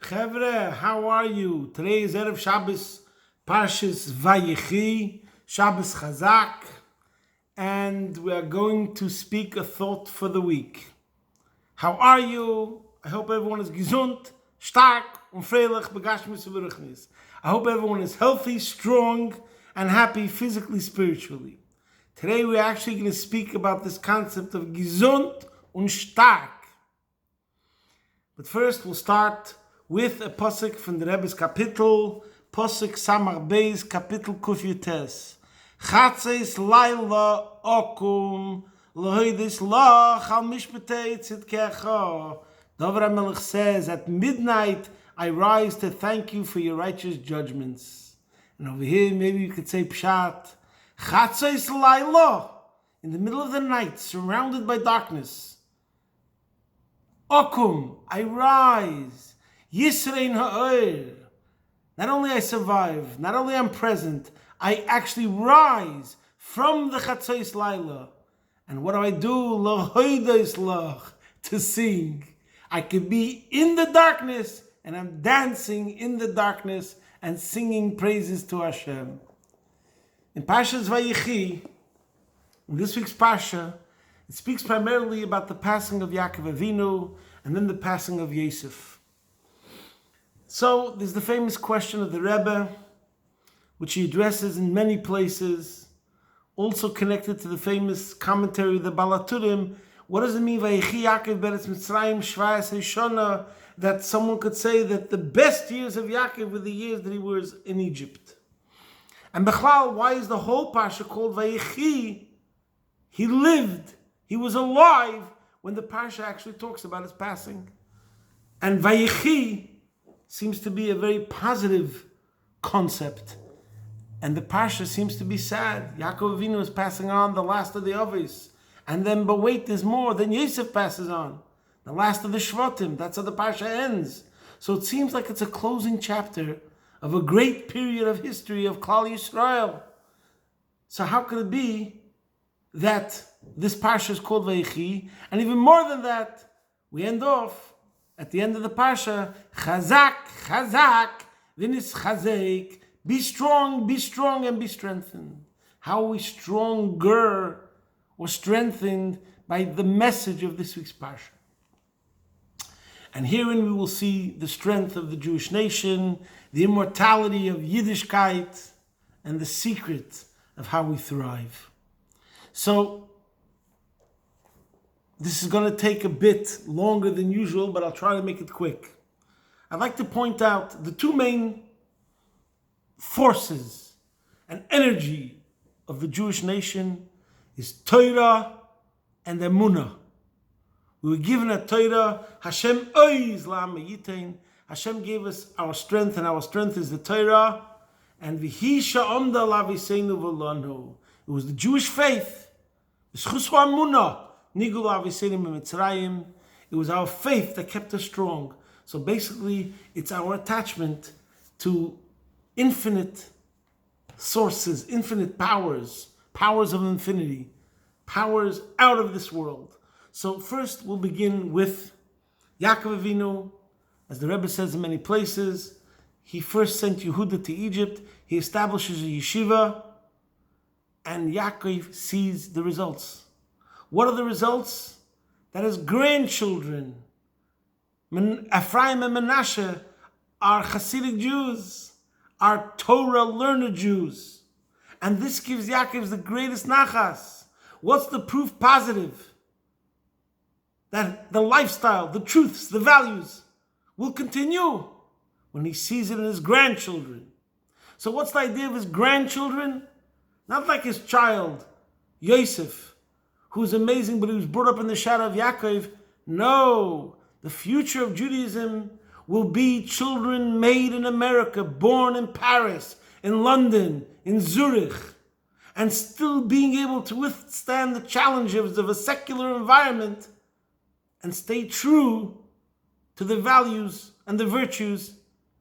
Chevre, how are you? Today is Erev Shabbos, Parshas Vayechi, Shabbos Chazak, and we are going to speak a thought for the week. How are you? I hope everyone is gesund, stark, und freilich, begashmis und beruchnis. I hope everyone is healthy, strong, and happy physically, spiritually. Today we're actually going to speak about this concept of gesund und stark. But first we'll start with a posuk from the Rebbe's Kapitel, posuk Samach Beis, Kapitel Kuf Yutes. Chatzeis Laila Okum Lohoidis Lach Al Mishpatei Tzidkecha. David HaMelech says, at midnight I rise to thank you for your righteous judgments. And over here maybe you could say Pshat. Chatzeis Laila, in the middle of the night, surrounded by darkness. Okum, I rise. Yisrein ha'oir. Not only I survive, not only I'm present, I actually rise from the Chatzos Laila. And what do? Lahoidos lach, to sing. I could be in the darkness, and I'm dancing in the darkness and singing praises to Hashem. In Parshas Vayechi, in this week's Parsha, it speaks primarily about the passing of Yaakov Avinu and then the passing of Yosef. So there's the famous question of the Rebbe, which he addresses in many places, also connected to the famous commentary of the Balaturim. What does it mean, Vayechi Yaakov beretz Mitzrayim shvayis hashana, that someone could say that the best years of Yaakov were the years that he was in Egypt? And Bechlal, why is the whole Parsha called Vayechi? He lived, he was alive when the Parsha actually talks about his passing. And Vayechi seems to be a very positive concept. And the Parsha seems to be sad. Yaakov Avinu is passing on, the last of the Avos. And then, but wait, there's more. Then Yosef passes on, the last of the Shvatim. That's how the Parsha ends. So it seems like it's a closing chapter of a great period of history of Klal Yisrael. So how could it be that this Parsha is called Vayechi? And even more than that, we end off at the end of the Parsha, Chazak, Chazak, Vinis Chazek, be strong, and be strengthened. How are we stronger or strengthened? By the message of this week's Parsha. And herein we will see the strength of the Jewish nation, the immortality of Yiddishkeit, and the secret of how we thrive. So, this is going to take a bit longer than usual, but I'll try to make it quick. I'd like to point out the two main forces and energy of the Jewish nation is Torah and Emunah. We were given a Torah. Hashem oiz la'am yitain. Hashem gave us our strength, and our strength is the Torah. And v'hi sha'amda laviseinu v'lanu. It was the Jewish faith. B'schus ha'emunah. It was our faith that kept us strong. So basically, it's our attachment to infinite sources, infinite powers, powers of infinity, powers out of this world. So first, we'll begin with Yaakov Avinu. As the Rebbe says in many places, he first sent Yehuda to Egypt. He establishes a yeshiva, and Yaakov sees the results. What are the results? That his grandchildren, Ephraim and Menashe, are Hasidic Jews, are Torah learner Jews. And this gives Yaakov the greatest nachas. What's the proof positive? That the lifestyle, the truths, the values will continue when he sees it in his grandchildren. So what's the idea of his grandchildren? Not like his child, Yosef, who's amazing, but he was brought up in the shadow of Yaakov. No, the future of Judaism will be children made in America, born in Paris, in London, in Zurich, and still being able to withstand the challenges of a secular environment and stay true to the values and the virtues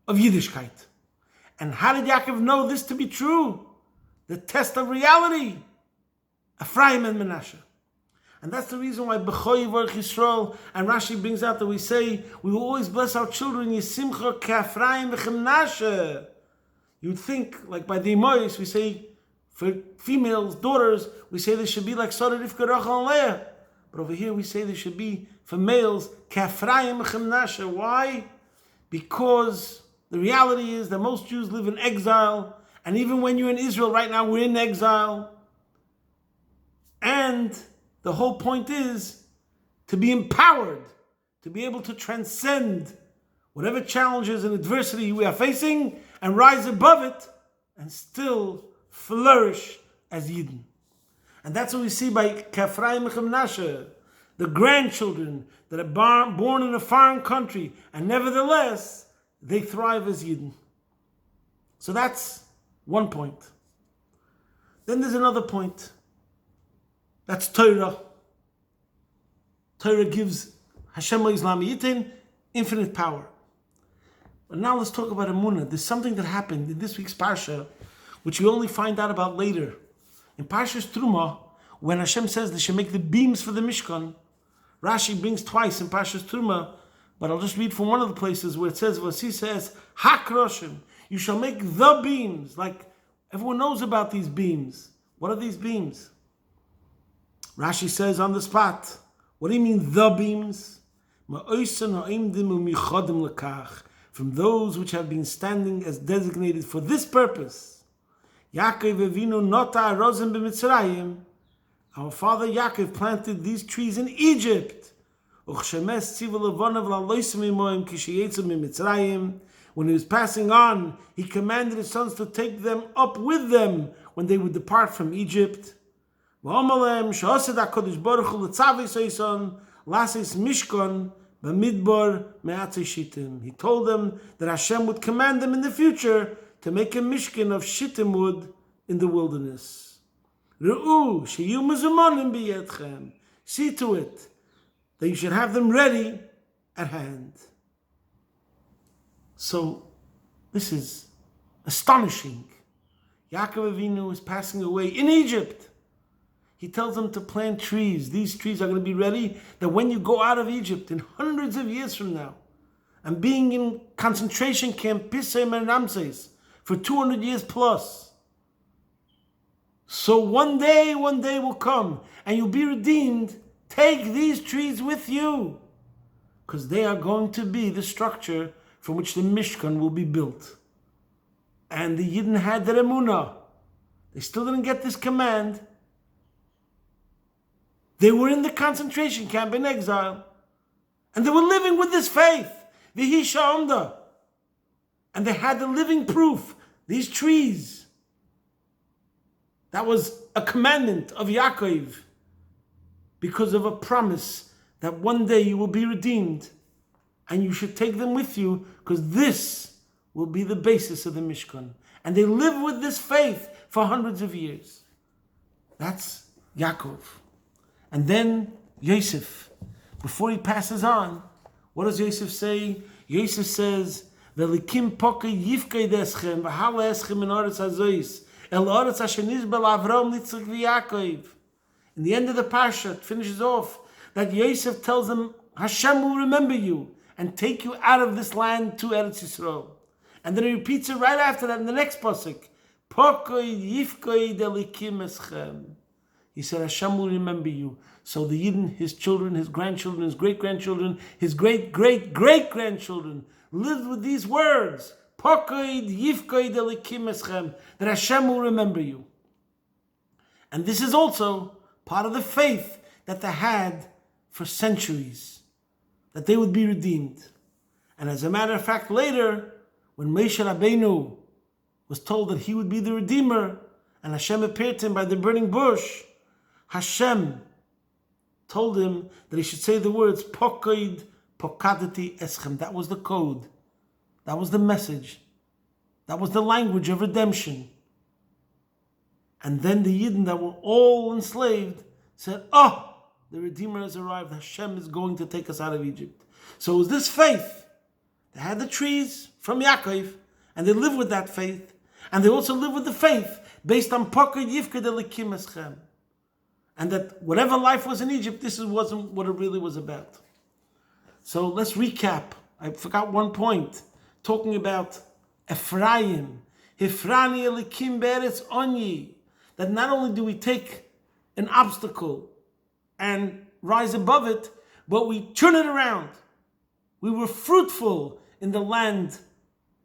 of Yiddishkeit. And how did Yaakov know this to be true? The test of reality, Ephraim and Menashe. And that's the reason why B'choi Yvarech Yisrael, and Rashi brings out that we say, we will always bless our children, Yisimcha K'Afraim V'Chemnashe. You'd think, like by the Imois, we say, for females, daughters, we say they should be like Sarah, Rivka, Rachel, and Leah. But over here we say they should be, for males, K'Afraim V'Chemnashe. Why? Because the reality is that most Jews live in exile, and even when you're in Israel right now, we're in exile. And the whole point is to be empowered, to be able to transcend whatever challenges and adversity we are facing and rise above it and still flourish as Yidden. And that's what we see by K'Afraim V'Chemnashe, the grandchildren that are born in a foreign country, and nevertheless, they thrive as Yidden. So that's one point. Then there's another point. That's Torah. Torah gives Hashem Islam Yitin infinite power. But now let's talk about Emunah. There's something that happened in this week's Parsha, which we only find out about later. In Parshas Truma, when Hashem says they should make the beams for the Mishkan, Rashi brings twice in Parshas Truma, but I'll just read from one of the places where it says, Vasi says, Hakroshim, you shall make the beams. Like, everyone knows about these beams. What are these beams? Rashi says on the spot, what do you mean the beams? From those which have been standing as designated for this purpose. Yaakov Avinu nota arozim b'Mitzrayim. Our father Yaakov planted these trees in Egypt. When he was passing on, he commanded his sons to take them up with them when they would depart from Egypt. He told them that Hashem would command them in the future to make a mishkan of shittim wood in the wilderness. See to it that you should have them ready at hand. So, this is astonishing. Yaakov Avinu is passing away in Egypt. He tells them to plant trees. These trees are going to be ready that when you go out of Egypt in hundreds of years from now, and being in concentration camp Pisem and Ramses for 200 years plus. So one day will come and you'll be redeemed. Take these trees with you, because they are going to be the structure from which the Mishkan will be built. And the Yidden had their emunah. They still didn't get this command. They were in the concentration camp in exile, and they were living with this faith, the Hisha Omda. And they had the living proof, these trees. That was a commandment of Yaakov, because of a promise that one day you will be redeemed, and you should take them with you, because this will be the basis of the Mishkan. And they live with this faith for hundreds of years. That's Yaakov. And then Yosef, before he passes on, what does Yosef say? Yosef says, "Velikim poke yifkei deschem v'hala eschem in oretz hazois el oretz asher nizbel Avram Yitzchak v'Yaakov." In the end of the parsha, it finishes off that Yosef tells them, Hashem will remember you and take you out of this land to Eretz Yisrael. And then he repeats it right after that in the next pasuk. Pokoi yifkei delikim eschem. He said, Hashem will remember you. So the Yidden, his children, his grandchildren, his great-grandchildren, his great-great-great-grandchildren lived with these words, Pokoid yifkoid elikim eschem, that Hashem will remember you. And this is also part of the faith that they had for centuries, that they would be redeemed. And as a matter of fact, later, when Moshe Rabbeinu was told that he would be the Redeemer, and Hashem appeared to him by the burning bush, Hashem told him that he should say the words, Pokoid pokadati eschem. That was the code. That was the message. That was the language of redemption. And then the Yidden that were all enslaved said, oh, the Redeemer has arrived. Hashem is going to take us out of Egypt. So it was this faith. They had the trees from Yaakov, and they lived with that faith. And they also lived with the faith based on Pokoid Yifked Elikim Eschem. And that whatever life was in Egypt, this wasn't what it really was about. So let's recap. I forgot one point, talking about Ephraim. Hifrani elikim beretz onyi. That not only do we take an obstacle and rise above it, but we turn it around. We were fruitful in the land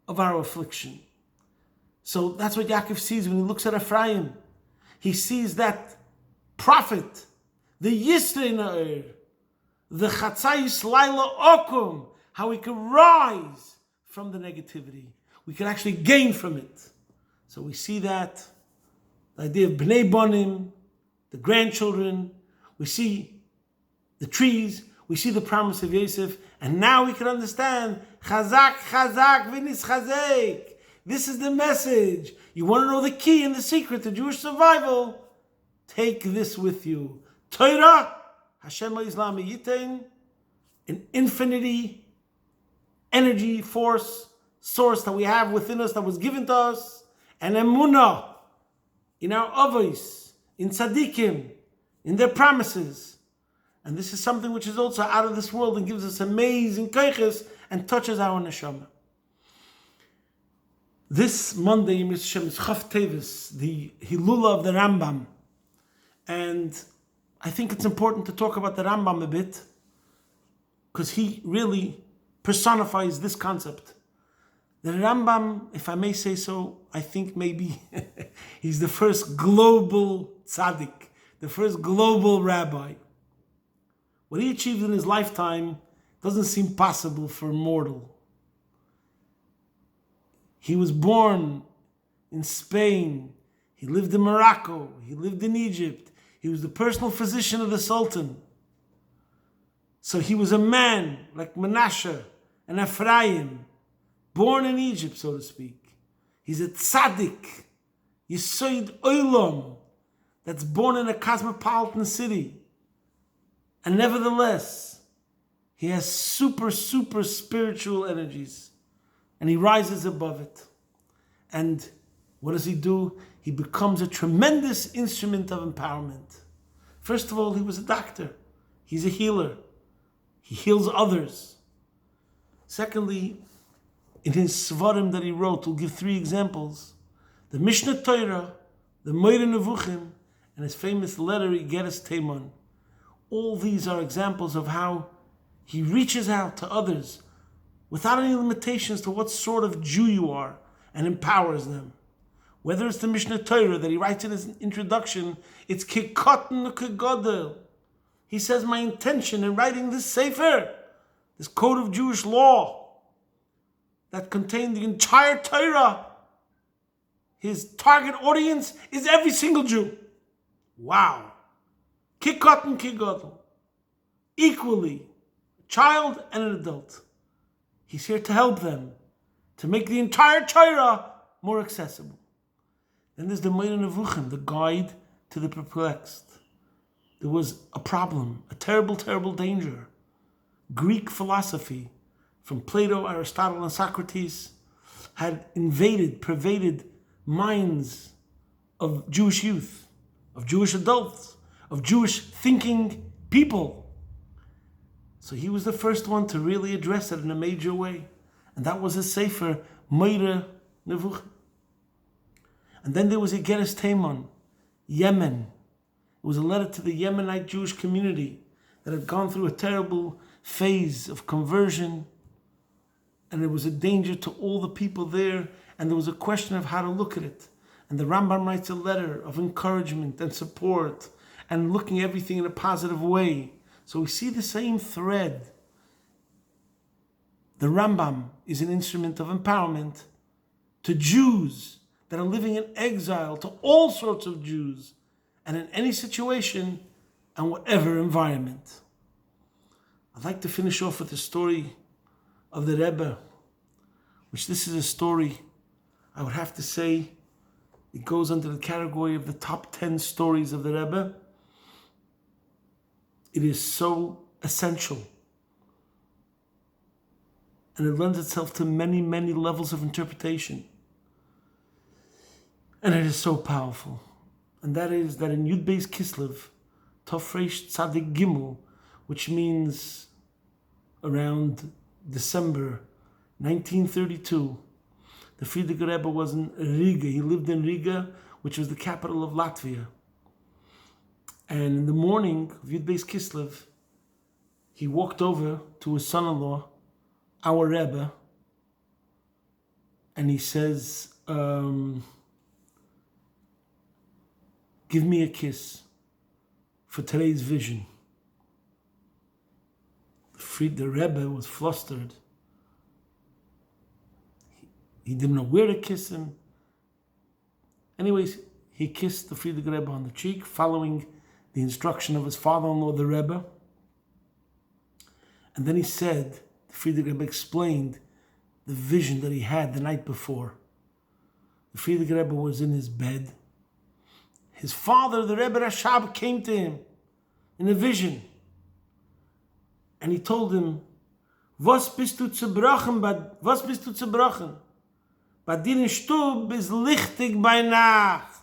of our affliction. So that's what Yaakov sees when he looks at Ephraim. He sees that prophet, the Yisrei Na'ir, the Chatzayis Laila Okum, how we can rise from the negativity. We can actually gain from it. So we see that, the idea of Bnei Bonim, the grandchildren, we see the trees, we see the promise of Yosef, and now we can understand Chazak, Chazak, V'nis Chazek. This is the message. You want to know the key and the secret to Jewish survival? Take this with you. Torah, Hashem Islam Yitain, an infinity, energy, force, source that we have within us that was given to us, and Emunah in our avos, in tzaddikim, in their promises. And this is something which is also out of this world and gives us amazing koiches and touches our neshama. This Monday, Yom Hashem, is Chaf Tevis, the Hilula of the Rambam. And I think it's important to talk about the Rambam a bit, because he really personifies this concept. The Rambam, if I may say so, I think maybe he's the first global tzaddik, the first global rabbi. What he achieved in his lifetime doesn't seem possible for a mortal. He was born in Spain. He lived in Morocco. He lived in Egypt. He was the personal physician of the Sultan. So he was a man like Menashe and Ephraim, born in Egypt, so to speak. He's a tzaddik, Yesod Olam, that's born in a cosmopolitan city. And nevertheless, he has super spiritual energies. And he rises above it. And what does he do? He becomes a tremendous instrument of empowerment. First of all, he was a doctor. He's a healer. He heals others. Secondly, in his Svarim that he wrote, we'll give 3 examples. The Mishnah Torah, the Moira Nevuchim, and his famous letter, Igeres Teman. All these are examples of how he reaches out to others without any limitations to what sort of Jew you are, and empowers them. Whether it's the Mishnah Torah that he writes in his introduction, it's kikotten kegodel. He says, my intention in writing this sefer, this code of Jewish law that contained the entire Torah, his target audience is every single Jew. Wow. Kikotten kegodel. Equally, a child and an adult. He's here to help them, to make the entire Torah more accessible. Then there's the Moira Nevuchim, the guide to the perplexed. There was a problem, a terrible danger. Greek philosophy, from Plato, Aristotle, and Socrates, had pervaded minds of Jewish youth, of Jewish adults, of Jewish thinking people. So he was the first one to really address it in a major way. And that was his sefer, Moira Nevuchim. And then there was Igeres Teman, Yemen. It was a letter to the Yemenite Jewish community that had gone through a terrible phase of conversion. And there was a danger to all the people there. And there was a question of how to look at it. And the Rambam writes a letter of encouragement and support and looking at everything in a positive way. So we see the same thread. The Rambam is an instrument of empowerment to Jews that are living in exile, to all sorts of Jews, and in any situation and whatever environment. I'd like to finish off with the story of the Rebbe, which this is a story, I would have to say, it goes under the category of the top 10 stories of the Rebbe. It is so essential. And it lends itself to many levels of interpretation. And it is so powerful. And that is that in Yud Beis Kislev, Tofresh Tzadik Gimel, which means around December 1932, the Frierdiker Rebbe was in Riga. He lived in Riga, which was the capital of Latvia. And in the morning of Yud Beis Kislev, he walked over to his son-in-law, our Rebbe, and he says, give me a kiss for today's vision. The Rebbe was flustered. He didn't know where to kiss him. Anyways, he kissed the Frierdiker Rebbe on the cheek, following the instruction of his father-in-law, the Rebbe. And then he said, the Frierdiker Rebbe explained the vision that he had the night before. The Frierdiker Rebbe was in his bed. His father, the Rebbe Rashab, came to him in a vision. And he told him, Was bist du zerbrochen? Bei dir in Stub ist lichtig bei Nacht.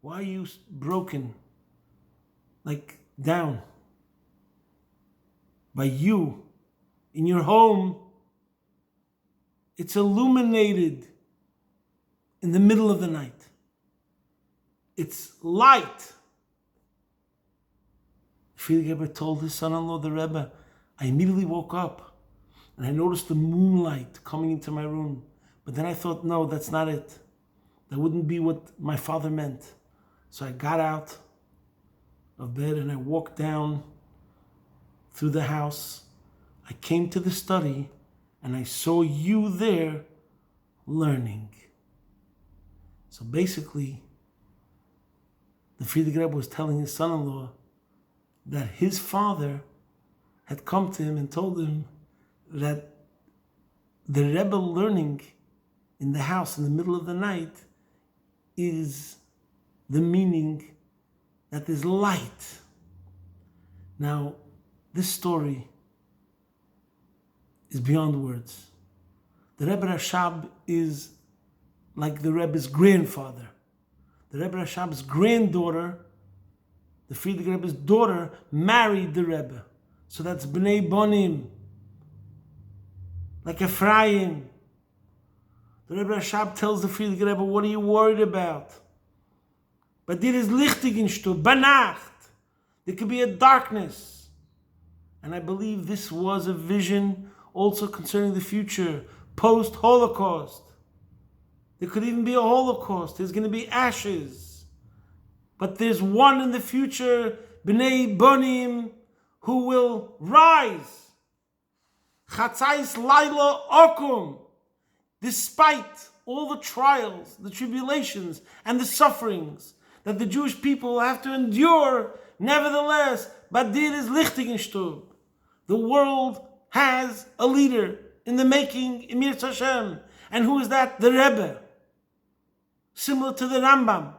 Why are you broken? Like down. By you, in your home, it's illuminated in the middle of the night. It's light. Frierdiker Rebbe told his son-in-law, the Rebbe, I immediately woke up and I noticed the moonlight coming into my room. But then I thought, no, that's not it. That wouldn't be what my father meant. So I got out of bed and I walked down through the house. I came to the study and I saw you there learning. So basically, the Frierdiker Rebbe was telling his son-in-law that his father had come to him and told him that the Rebbe learning in the house in the middle of the night is the meaning that there's light. Now, this story is beyond words. The Rebbe Rashab is like the Rebbe's grandfather. The Rebbe Rashab's granddaughter, the Frierdiker Rebbe's daughter, married the Rebbe. So that's Bnei Bonim, like Ephraim. The Rebbe Rashab tells the Frierdiker Rebbe, what are you worried about? But there is lichtig in Stub, Banacht. There could be a darkness. And I believe this was a vision also concerning the future, post-Holocaust. There could even be a Holocaust. There's going to be ashes. But there's one in the future, Bnei Bonim, who will rise. Chatzais Laila Okum. Despite all the trials, the tribulations, and the sufferings that the Jewish people will have to endure, nevertheless, Badir is lichtig in Stub. The world has a leader in the making, Emir Hashem. And who is that? The Rebbe. Similar to the Rambam.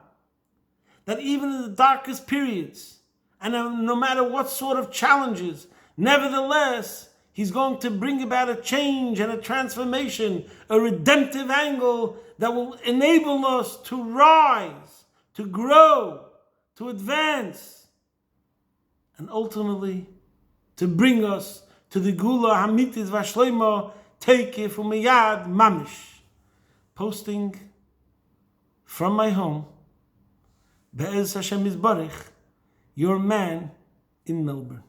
That even in the darkest periods, and no matter what sort of challenges, nevertheless, he's going to bring about a change and a transformation, a redemptive angle that will enable us to rise, to grow, to advance, and ultimately to bring us to the Gula Hamitis Vashleima Teike Fumiyad Mamish. Posting from my home, Be'ez Hashem Yisbarich, your man in Melbourne.